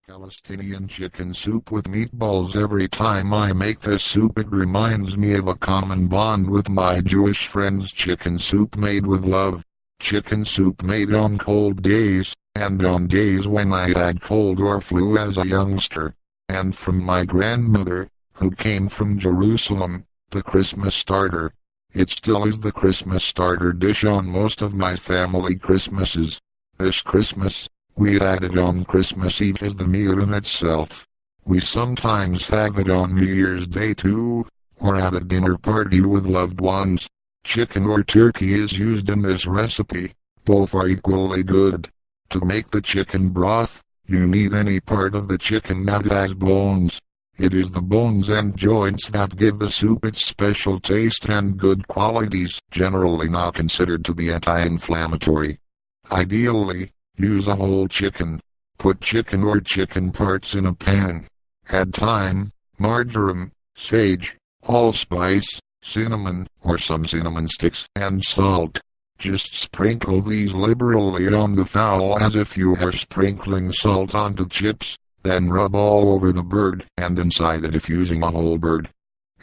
Palestinian chicken soup with meatballs. Every time I make this soup it reminds me of a common bond with my Jewish friends. Chicken soup made with love. Chicken soup made on cold days, and on days when I had cold or flu as a youngster. And from my grandmother, who came from Jerusalem, the Christmas starter. It still is the Christmas starter dish on most of my family Christmases. This Christmas, we had it on Christmas Eve as the meal in itself. We sometimes have it on New Year's Day too, or at a dinner party with loved ones. Chicken or turkey is used in this recipe. Both are equally good. To make the chicken broth, you need any part of the chicken that has bones. It is the bones and joints that give the soup its special taste and good qualities, generally not considered to be anti-inflammatory. Ideally, use a whole chicken. Put chicken or chicken parts in a pan. Add thyme, marjoram, sage, allspice, cinnamon, or some cinnamon sticks, and salt. Just sprinkle these liberally on the fowl as if you were sprinkling salt onto chips, then rub all over the bird and inside it if using a whole bird.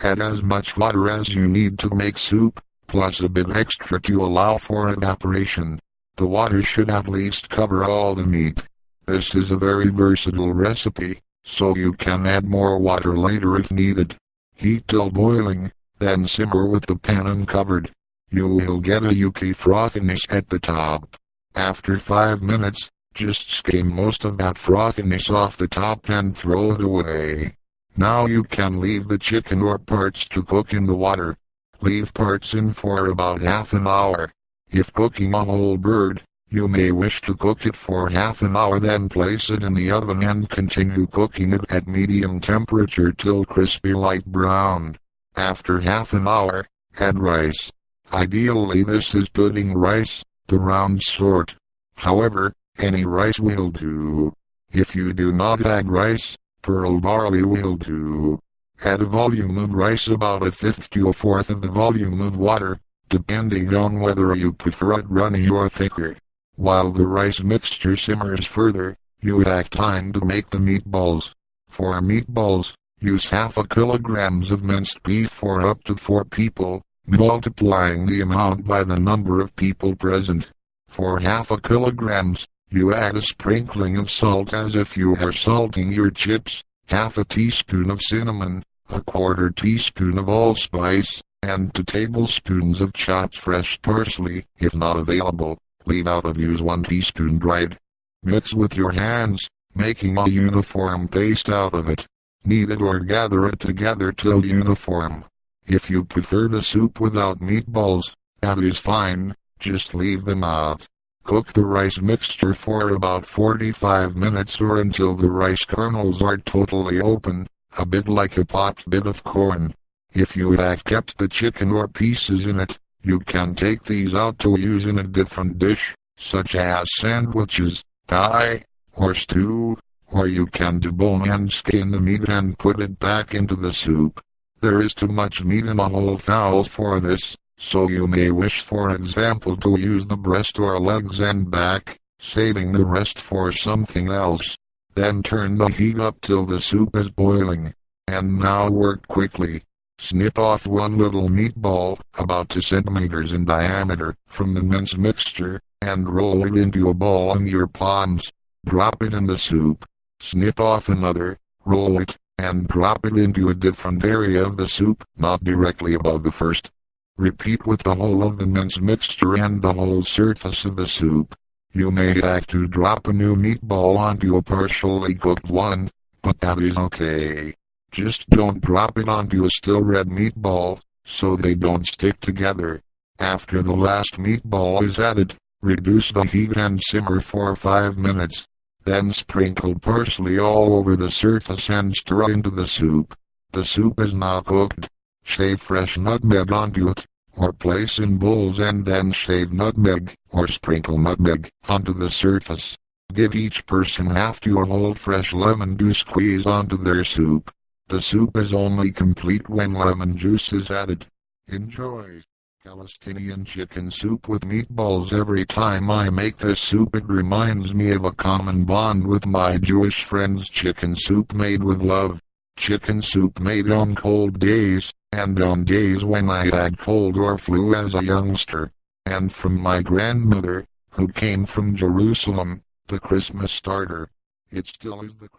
Add as much water as you need to make soup, plus a bit extra to allow for evaporation. The water should at least cover all the meat. This is a very versatile recipe, so you can add more water later if needed. Heat till boiling, then simmer with the pan uncovered. You will get a yolky frothiness at the top. After 5 minutes, just skim most of that frothiness off the top and throw it away. Now you can leave the chicken or parts to cook in the water. Leave parts in for about half an hour. If cooking a whole bird, you may wish to cook it for half an hour, then place it in the oven and continue cooking it at medium temperature till crispy light brown. After half an hour, add rice. Ideally this is pudding rice, the round sort. However, any rice will do. If you do not add rice, pearl barley will do. Add a volume of rice about a fifth to a fourth of the volume of water, depending on whether you prefer it runny or thicker. While the rice mixture simmers further, you have time to make the meatballs. For meatballs, use half a kilogram of minced beef for up to 4 people, multiplying the amount by the number of people present. For half a kilogram, you add a sprinkling of salt as if you were salting your chips, half a teaspoon of cinnamon, a quarter teaspoon of allspice, and 2 tablespoons of chopped fresh parsley. If not available, leave out of use 1 teaspoon dried. Mix with your hands, making a uniform paste out of it. Knead it or gather it together till uniform. If you prefer the soup without meatballs, that is fine, just leave them out. Cook the rice mixture for about 45 minutes or until the rice kernels are totally open, a bit like a popped bit of corn. If you have kept the chicken or pieces in it, you can take these out to use in a different dish, such as sandwiches, pie, or stew, or you can debone and skin the meat and put it back into the soup. There is too much meat in a whole fowl for this, so you may wish for example to use the breast or legs and back, saving the rest for something else. Then turn the heat up till the soup is boiling. And now work quickly. Snip off 1 little meatball, about 2 centimeters in diameter, from the mince mixture, and roll it into a ball in your palms. Drop it in the soup. Snip off another, roll it, and drop it into a different area of the soup, not directly above the first. Repeat with the whole of the mince mixture and the whole surface of the soup. You may have to drop a new meatball onto a partially cooked one, but that is okay. Just don't drop it onto a still red meatball, so they don't stick together. After the last meatball is added, reduce the heat and simmer for 5 minutes. Then sprinkle parsley all over the surface and stir into the soup. The soup is now cooked. Shave fresh nutmeg onto it, or place in bowls and then shave nutmeg, or sprinkle nutmeg, onto the surface. Give each person half to a whole fresh lemon to squeeze onto their soup. The soup is only complete when lemon juice is added. Enjoy. Palestinian chicken soup with meatballs. Every time I make this soup it reminds me of a common bond with my Jewish friends. Chicken soup made with love. Chicken soup made on cold days, and on days when I had cold or flu as a youngster. And from my grandmother, who came from Jerusalem, the Christmas starter. It still is the Christmas.